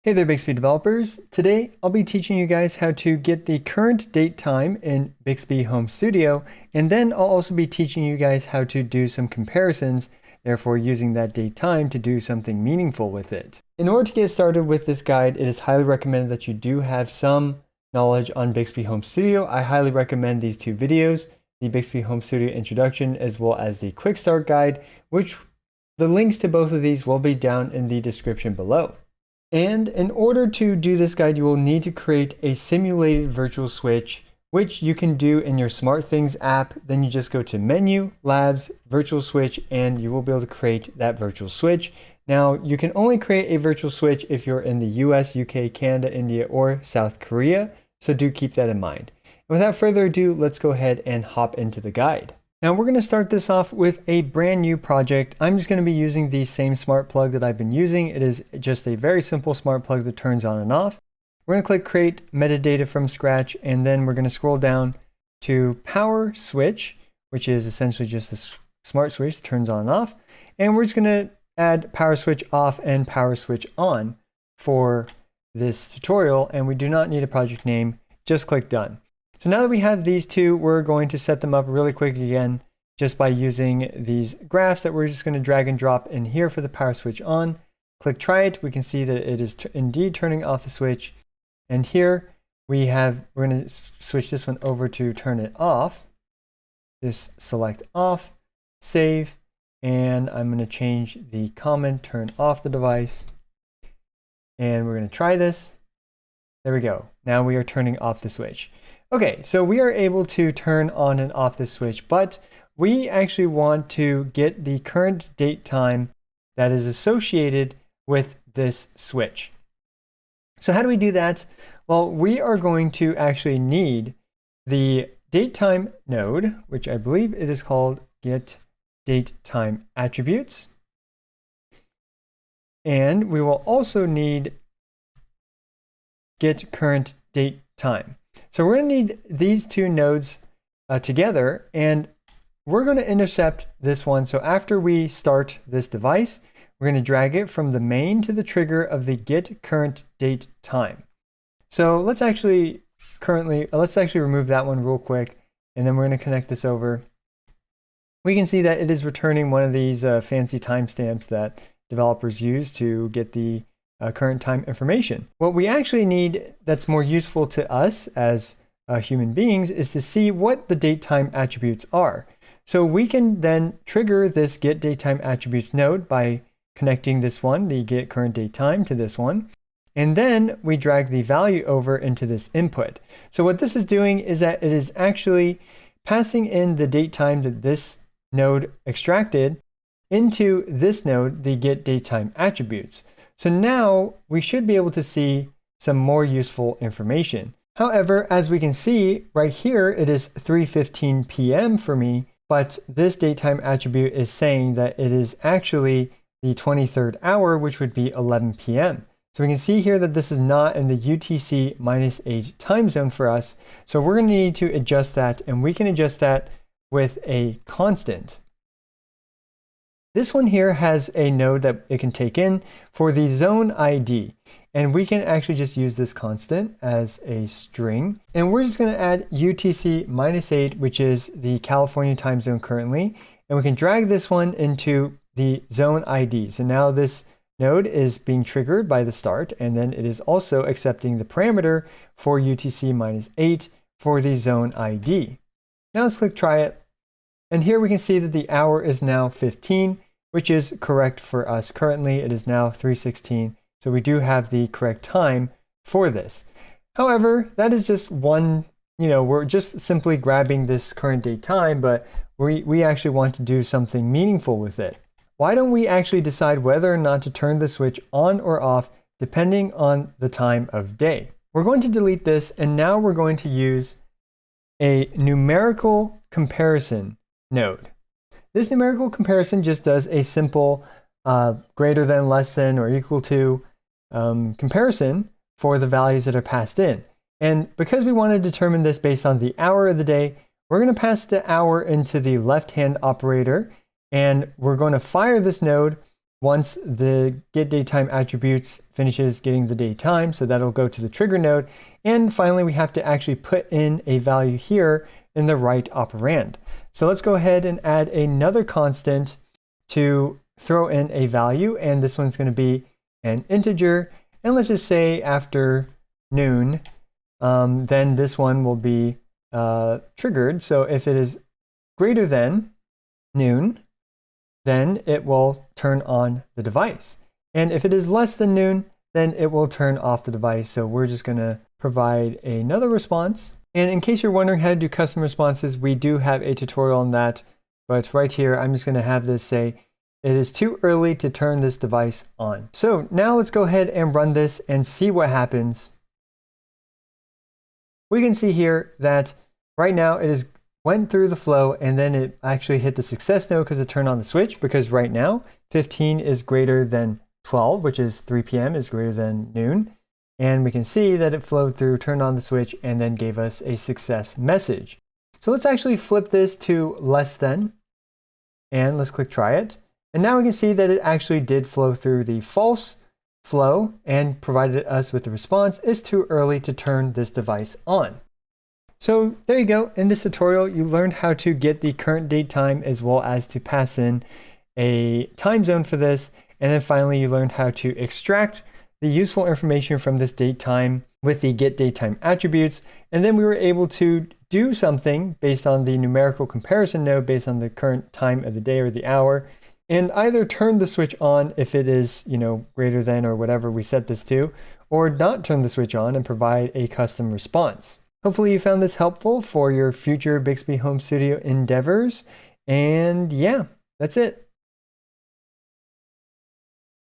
Hey there, Bixby developers. Today, I'll be teaching you guys how to get the current date time in Bixby Home Studio, and then I'll also be teaching you guys how to do some comparisons, therefore using that date time to do something meaningful with it. In order to get started with this guide, it is highly recommended that you do have some knowledge on Bixby Home Studio. I highly recommend these two videos, the Bixby Home Studio introduction as well as the quick start guide, which the links to both of these will be down in the description below. And in order to do this guide, you will need to create a simulated virtual switch, which you can do in your SmartThings app. Then you just go to Menu, Labs, Virtual Switch, and you will be able to create that virtual switch. Now, you can only create a virtual switch if you're in the US, UK, Canada, India, or South Korea, so do keep that in mind. And without further ado, let's go ahead and hop into the guide. Now we're going to start this off with a brand new project. I'm just going to be using the same smart plug that I've been using. It is just a very simple smart plug that turns on and off. We're going to click create metadata from scratch, and then we're going to scroll down to power switch, which is essentially just a smart switch that turns on and off. And we're just going to add power switch off and power switch on for this tutorial. And we do not need a project name, just click done. So now that we have these two, we're going to set them up really quick again, just by using these graphs that we're just going to drag and drop in here for the power switch on. Click try it. We can see that it is indeed turning off the switch. And here we're going to switch this one over to turn it off. Just select off, save, and I'm going to change the comment, turn off the device. And we're going to try this. There we go. Now we are turning off the switch. Okay, so we are able to turn on and off this switch, but we actually want to get the current date time that is associated with this switch. So how do we do that? Well, we are going to actually need the DateTime node, which I believe it is called get DateTime attributes. And we will also need get current date time. So we're going to need these two nodes together, and we're going to intercept this one. So after we start this device, we're going to drag it from the main to the trigger of the get current date time. So let's actually remove that one real quick, and then we're going to connect this over. We can see that it is returning one of these fancy timestamps that developers use to get the current time information. What we actually need that's more useful to us as human beings is to see what the date time attributes are. So we can then trigger this get date time attributes node by connecting this one, the get current date time, to this one. And then we drag the value over into this input. So what this is doing is that it is actually passing in the date time that this node extracted into this node, the get date time attributes. So now we should be able to see some more useful information. However, as we can see right here, it is 3:15 p.m. for me, but this datetime attribute is saying that it is actually the 23rd hour, which would be 11 p.m. So we can see here that this is not in the UTC -8 time zone for us. So we're going to need to adjust that, and we can adjust that with a constant. This one here has a node that it can take in for the zone ID. And we can actually just use this constant as a string. And we're just going to add UTC -8, which is the California time zone currently. And we can drag this one into the zone ID. So now this node is being triggered by the start. And then it is also accepting the parameter for UTC -8 for the zone ID. Now let's click try it. And here we can see that the hour is now 15. Which is correct for us currently. It is now 3:16, so we do have the correct time for this. However, that is just one, we're just simply grabbing this current date time, but we actually want to do something meaningful with it. Why don't we actually decide whether or not to turn the switch on or off depending on the time of day? We're going to delete this, and now we're going to use a numerical comparison node. This numerical comparison just does a simple greater than, less than, or equal to comparison for the values that are passed in. And because we want to determine this based on the hour of the day, we're going to pass the hour into the left-hand operator, and we're going to fire this node once the getDateTime attributes finishes getting the date time, so that'll go to the trigger node. And finally, we have to actually put in a value here in the right operand. So let's go ahead and add another constant to throw in a value, and this one's going to be an integer. And let's just say after noon, then this one will be triggered. So if it is greater than noon, then it will turn on the device. And if it is less than noon, then it will turn off the device. So we're just going to provide another response. And in case you're wondering how to do custom responses, we do have a tutorial on that. But right here, I'm just going to have this say, it is too early to turn this device on. So now let's go ahead and run this and see what happens. We can see here that right now it is went through the flow, and then it actually hit the success node because it turned on the switch, because right now 15 is greater than 12, which is 3 p.m. is greater than noon. And we can see that it flowed through, turned on the switch, and then gave us a success message. So let's actually flip this to less than, and let's click try it. And now we can see that it actually did flow through the false flow and provided us with the response, it's too early to turn this device on. So there you go. In this tutorial, you learned how to get the current date time as well as to pass in a time zone for this. And then finally, you learned how to extract the useful information from this date time with the getDateTime attributes. And then we were able to do something based on the numerical comparison node based on the current time of the day or the hour, and either turn the switch on if it is, greater than or whatever we set this to, or not turn the switch on and provide a custom response. Hopefully you found this helpful for your future Bixby Home Studio endeavors. And yeah, that's it.